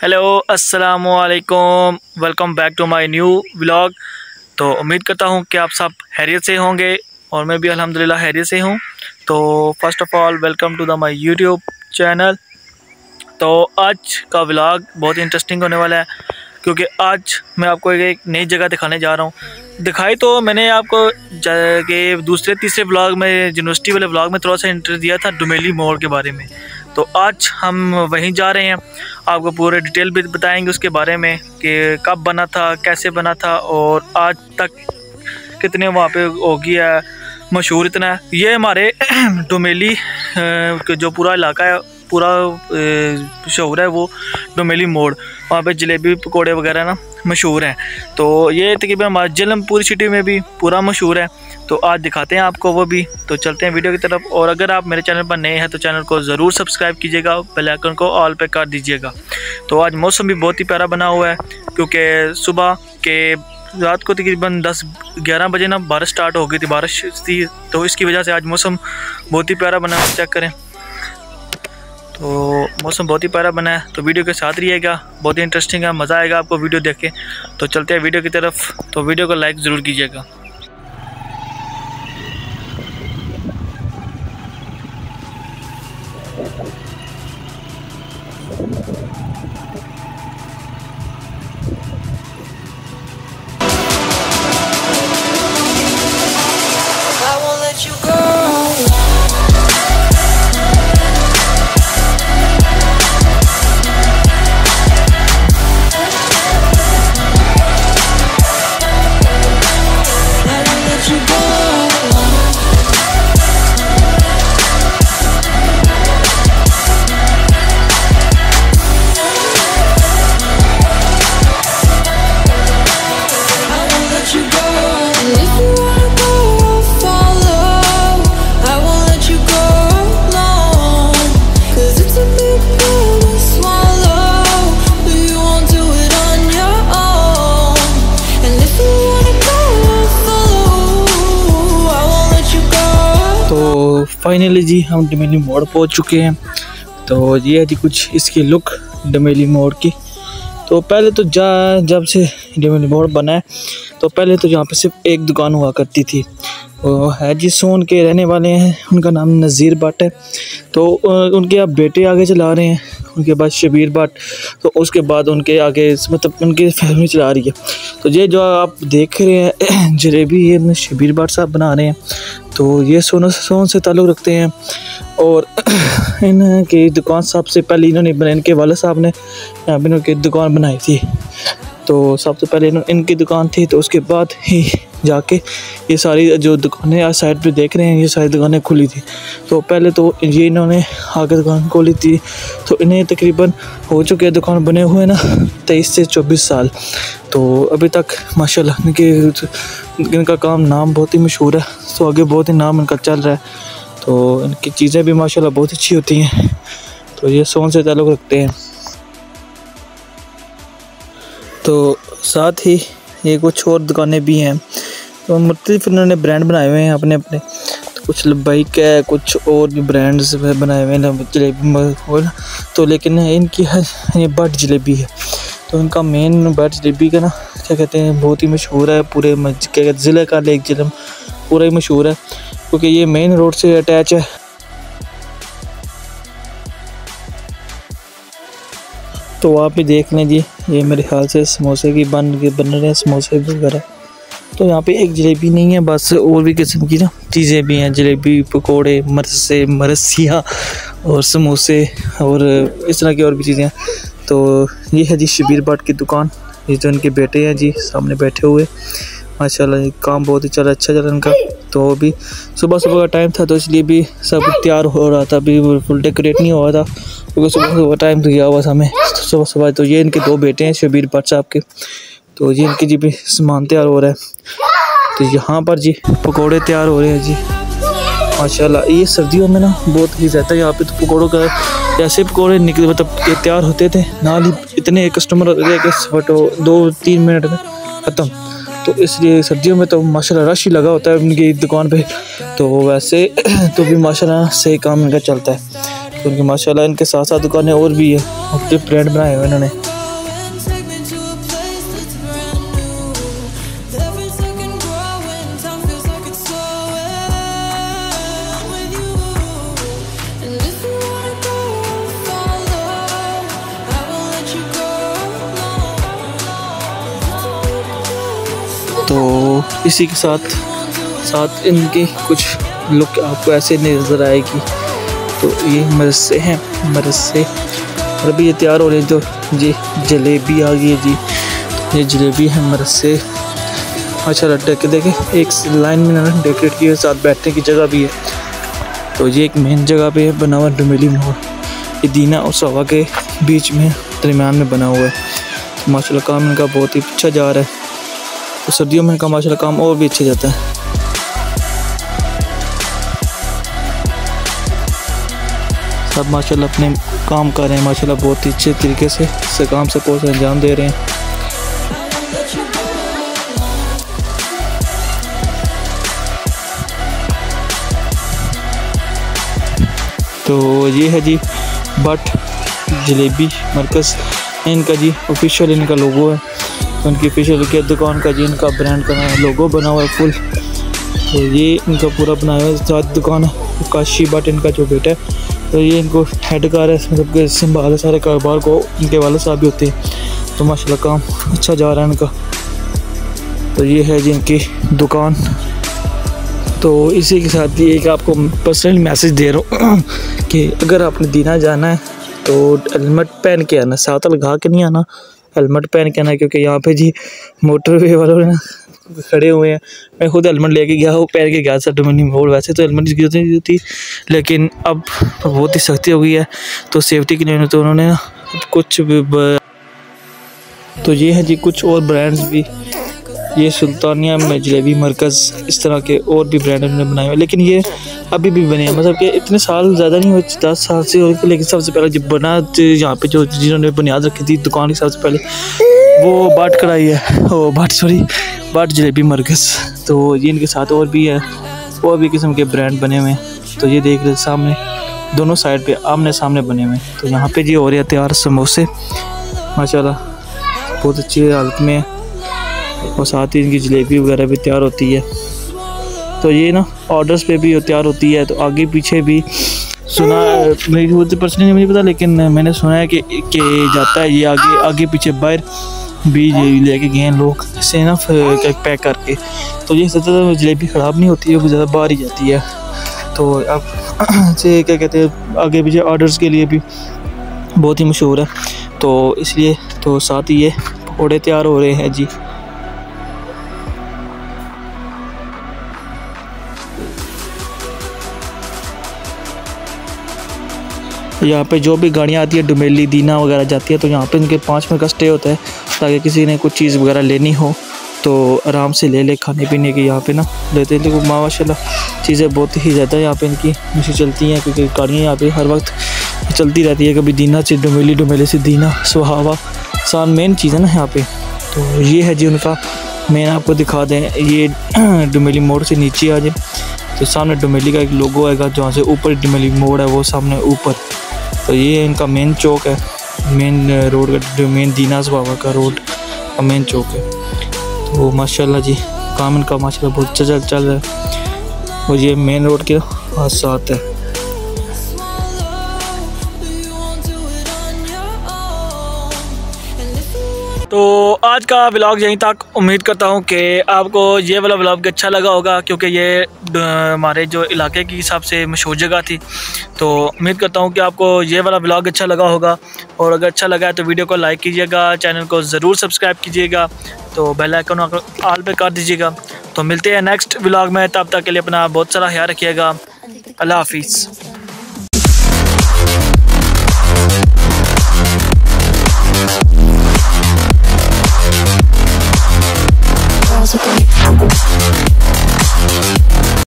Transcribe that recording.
Hello अस्सलाम वालेकुम, welcome back to my new vlog. तो उम्मीद करता हूँ कि आप सब खैरियत से होंगे और मैं भी अल्हम्दुलिल्लाह खैरियत से हूँ। तो first of all welcome to the my YouTube channel. तो आज का व्लॉग बहुत इंटरेस्टिंग होने वाला है क्योंकि आज मैं आपको एक नई जगह दिखाने जा रहा हूँ। दिखाई तो मैंने आपको कि दूसरे तीसरे व्लॉग में, यूनिवर्सिटी वाले व्लॉग में थोड़ा सा इंटरेस्ट दिया था डुमेली मोड़ के बारे में। तो आज हम वहीं जा रहे हैं, आपको पूरे डिटेल भी बताएंगे उसके बारे में कि कब बना था, कैसे बना था और आज तक कितने वहाँ पे हो गया मशहूर इतना है। ये हमारे डुमेली जो पूरा इलाका है, पूरा मशहूर है वो डुमेली मोड़। वहाँ पे जलेबी पकोड़े वगैरह ना मशहूर हैं। तो ये तकरीबन हमारे जलम पूरी सिटी में भी पूरा मशहूर है। तो आज दिखाते हैं आपको वो भी। तो चलते हैं वीडियो की तरफ। और अगर आप मेरे चैनल पर नए हैं तो चैनल को ज़रूर सब्सक्राइब कीजिएगा, बेल आइकन को ऑल पे कर दीजिएगा। तो आज मौसम भी बहुत ही प्यारा बना हुआ है क्योंकि सुबह के रात को तकरीबन 10-11 बजे ना बारिश स्टार्ट हो गई थी, बारिश थी। तो इसकी वजह से आज मौसम बहुत ही प्यारा बना है। चेक करें, तो मौसम बहुत ही प्यारा बना है। तो वीडियो के साथ रहिएगा, बहुत ही इंटरेस्टिंग है, मज़ा आएगा आपको वीडियो देख के। तो चलते हैं वीडियो की तरफ। तो वीडियो को लाइक ज़रूर कीजिएगा। फाइनली जी हम डुमेली मोड़ पहुंच चुके हैं। तो ये है जी कुछ इसकी लुक डुमेली मोड़ की। तो पहले तो जब से डुमेली मोड़ बना है तो पहले तो यहाँ पे सिर्फ एक दुकान हुआ करती थी। वो है जी सोन के रहने वाले हैं, उनका नाम नज़ीर भट्ट है। तो उनके अब बेटे आगे चला रहे हैं, उनके बाद शबीर भट्ट। तो उसके बाद उनके आगे मतलब उनकी फैमिली चला रही है। तो ये जो आप देख रहे हैं जलेबी, ये शबीर भट्ट साहब बना रहे हैं। तो ये सोन से ताल्लुक़ रखते हैं और इनकी दुकान सबसे पहले इन्होंने बनाई, इनके वाले साहब ने यहाँ पर इनकी दुकान बनाई थी। तो सबसे पहले इनकी दुकान थी, तो उसके बाद ही जाके ये सारी जो दुकानें आज साइड पे देख रहे हैं ये सारी दुकानें खुली थी। तो पहले तो ये इन्होंने आगे दुकान खोली थी। तो इन्हें तकरीबन हो चुके हैं दुकान बने हुए ना 23 से 24 साल। तो अभी तक माशाल्लाह इनका काम नाम बहुत ही मशहूर है। तो आगे बहुत ही नाम इनका चल रहा है। तो इनकी चीज़ें भी माशाल्लाह बहुत अच्छी होती हैं। तो ये सोन से ताल्लुक़ रखते हैं। तो साथ ही ये कुछ और दुकानें भी हैं। तो मुख्तलिफ इन्होंने ब्रांड बनाए हुए हैं अपने अपने। तो कुछ लब्बाइक है, कुछ और भी ब्रांड्स बनाए हुए हैं जलेबी। तो लेकिन इनकी ये भट्ट जलेबी है। तो इनका मेन भट्ट जलेबी का ना क्या कहते हैं बहुत ही मशहूर है, पूरे ज़िले का लेक जलम पूरा ही मशहूर है क्योंकि ये मेन रोड से अटैच है। तो आप भी देख लें जी, ये मेरे ख्याल से समोसे की बन रहे हैं समोसे वगैरह। तो यहाँ पे एक जलेबी नहीं है, बस और भी किस्म की ना चीज़ें भी हैं, जलेबी पकोड़े मरसे मरसियाँ और समोसे और इस तरह की और भी चीज़ें हैं। तो ये है जी शबीर भट्ट की दुकान। ये जो इनके बेटे हैं जी सामने बैठे हुए, माशाल्लाह काम बहुत ही अच्छा चला इनका। तो अभी सुबह का टाइम था तो इसलिए भी सब तैयार हो रहा था, अभी फुल डेकोरेट नहीं हुआ था क्योंकि सुबह टाइम तो गया हुआ था हमें सुबह। तो ये इनके दो बेटे हैं शबीर भट्ट साहब के। तो ये इनकी जी भी सामान तैयार हो रहा है। तो यहाँ पर जी पकोड़े तैयार हो रहे हैं जी माशाल्लाह। ये सर्दियों में ना बहुत ही ज़्यादा यहाँ पे तो पकोड़ों का जैसे पकोड़े निकले मतलब ये तैयार होते थे ना ही इतने कस्टमर होते थे कि फटो 2-3 मिनट में ख़त्म। तो इसलिए सर्दियों में तो माशाल्लाह रश ही लगा होता है उनकी दुकान पे। तो वैसे तो भी माशाल्लाह सही काम इनका चलता है क्योंकि माशाल्लाह इनके साथ साथ दुकानें और भी है, अपने ब्रांड बनाए हुए इन्होंने। तो इसी के साथ साथ इनकी कुछ लुक आपको ऐसे नज़र आएगी। तो ये मरसे हैं, मरसे, और अभी ये तैयार हो रहे हैं। तो जी जलेबी आ गई है जी, ये जलेबी है मरसे। अच्छा डेक देखे एक लाइन में ना डेकोरेट की है, साथ बैठने की जगह भी है। तो ये एक मेन जगह पे बना हुआ डुमेली मोड़, ये दीना और सवा के बीच में दरमियान में बना हुआ है। तो माशाल्लाह काम इनका बहुत ही अच्छा जा रहा है। तो सर्दियों में इनका माशाल्लाह काम और भी अच्छा जाता है। सब माशाल्लाह अपने काम कर रहे हैं, माशाल्लाह बहुत ही अच्छे तरीके से इस काम से बहुत अंजाम दे रहे हैं। तो ये है जी बट जलेबी मरकज़, इनका जी ऑफिशियल इनका लोगो है। उनकी ऑफिशियल के दुकान का जी इनका ब्रांड का लोगो बना हुआ है फुल। तो ये इनका पूरा बनाया हुआ साथ दुकान है। काशी बट इनका जो बेटा है, तो ये इनको हेड कार है, मतलब कि संभाले सारे कारोबार को, इनके वाले साहब भी होते हैं। तो माशाल्लाह काम अच्छा जा रहा है इनका। तो ये है जी इनकी दुकान। तो इसी के साथ ही एक आपको पर्सनल मैसेज दे रहा हूँ कि अगर आपने दीना जाना है तो हेलमेट पहन के आना, साथ लगा के नहीं आना, हेलमेट पहन के आना। क्योंकि यहाँ पे जी मोटरवे वालों ने खड़े हुए हैं। मैं खुद हेलमेट लेके गया, वो पहन के गया था डुमेली मोड़। वैसे तो हेलमेट की जरूरत नहीं थी, लेकिन अब बहुत ही सख्ती हो गई है, तो सेफ्टी के लिए तो उन्होंने कुछ तो ये है जी कुछ और ब्रांड्स भी, ये सुल्तानिया में जलेबी मरकज़, इस तरह के और भी ब्रांड उन्होंने बनाए हुए। लेकिन ये अभी भी बने हैं, मतलब कि इतने साल ज़्यादा नहीं हुए, 10 साल से हो। लेकिन सबसे पहले जब बना यहाँ पे जो जिन्होंने बुनियाद रखी थी दुकान की, सबसे पहले वो बाट कढ़ाई है, वो बाट जलेबी मरकज़। तो ये इनके साथ और भी है, और भी किस्म के ब्रांड बने हुए हैं। तो ये देख रहे सामने दोनों साइड पे आमने सामने बने हुए हैं। तो यहाँ पे जी हो रहे हैं तैयार समोसे, माशाल्लाह बहुत अच्छी हालत में है। और साथ ही इनकी जलेबी वगैरह भी तैयार होती है। तो ये ना ऑर्डर्स पे भी तैयार होती है। तो आगे पीछे भी सुना, मेरी खुद पर्सनली नहीं पता, लेकिन मैंने सुना है कि जाता है ये आगे पीछे बाहर भी लेके गए हैं लोग इसे ना पैक करके। तो ये ज़्यादा जलेबी ख़राब नहीं होती है, वो ज़्यादा बाहर ही जाती है। तो अब से क्या कहते हैं, आगे पीछे ऑर्डर्स के लिए भी बहुत ही मशहूर है। तो इसलिए तो साथ ही ये पकौड़े तैयार हो रहे हैं जी। यहाँ पे जो भी गाड़ियाँ आती है डुमेली दीना वगैरह जाती है, तो यहाँ पे इनके 5 मिनट का स्टे होता है, ताकि किसी ने कुछ चीज़ वगैरह लेनी हो तो आराम से ले ले। खाने पीने की यहाँ पे ना लेते हैं। लेकिन माशाल्लाह चीज़ें बहुत ही ज़्यादा यहाँ पे इनकी मुझे चलती हैं, क्योंकि गाड़ियाँ यहाँ पे हर वक्त चलती रहती है। कभी दीना से डुमेली, डुमेली से दीना, सुहावा सान मेन चीज़ है ना यहाँ पे। तो ये है जी उनका मेन, आपको दिखा दें। ये डुमेली मोड़ से नीचे आ जाए तो सामने डुमेली का एक लोगो आएगा, जहाँ से ऊपर डुमेली मोड़ है वो सामने ऊपर। तो ये इनका मेन चौक है, मेन रोड का, मेन दीना सुहावा का रोड का मेन चौक है। तो माशाल्लाह जी काम इनका माशाल्लाह बहुत अच्छा चल रहा है। और ये मेन रोड के साथ है। तो आज का व्लॉग यहीं तक। उम्मीद करता हूँ कि आपको ये वाला व्लॉग अच्छा लगा होगा, क्योंकि ये हमारे जो इलाके की हिसाब से मशहूर जगह थी। तो उम्मीद करता हूँ कि आपको ये वाला व्लॉग अच्छा लगा होगा। और अगर अच्छा लगा है तो वीडियो को लाइक कीजिएगा, चैनल को ज़रूर सब्सक्राइब कीजिएगा, तो बेल आइकन ऑल पे कर दीजिएगा। तो मिलते हैं नेक्स्ट व्लॉग में, तब तक के लिए अपना बहुत सारा ख्याल रखिएगा। अल्लाह हाफिज़।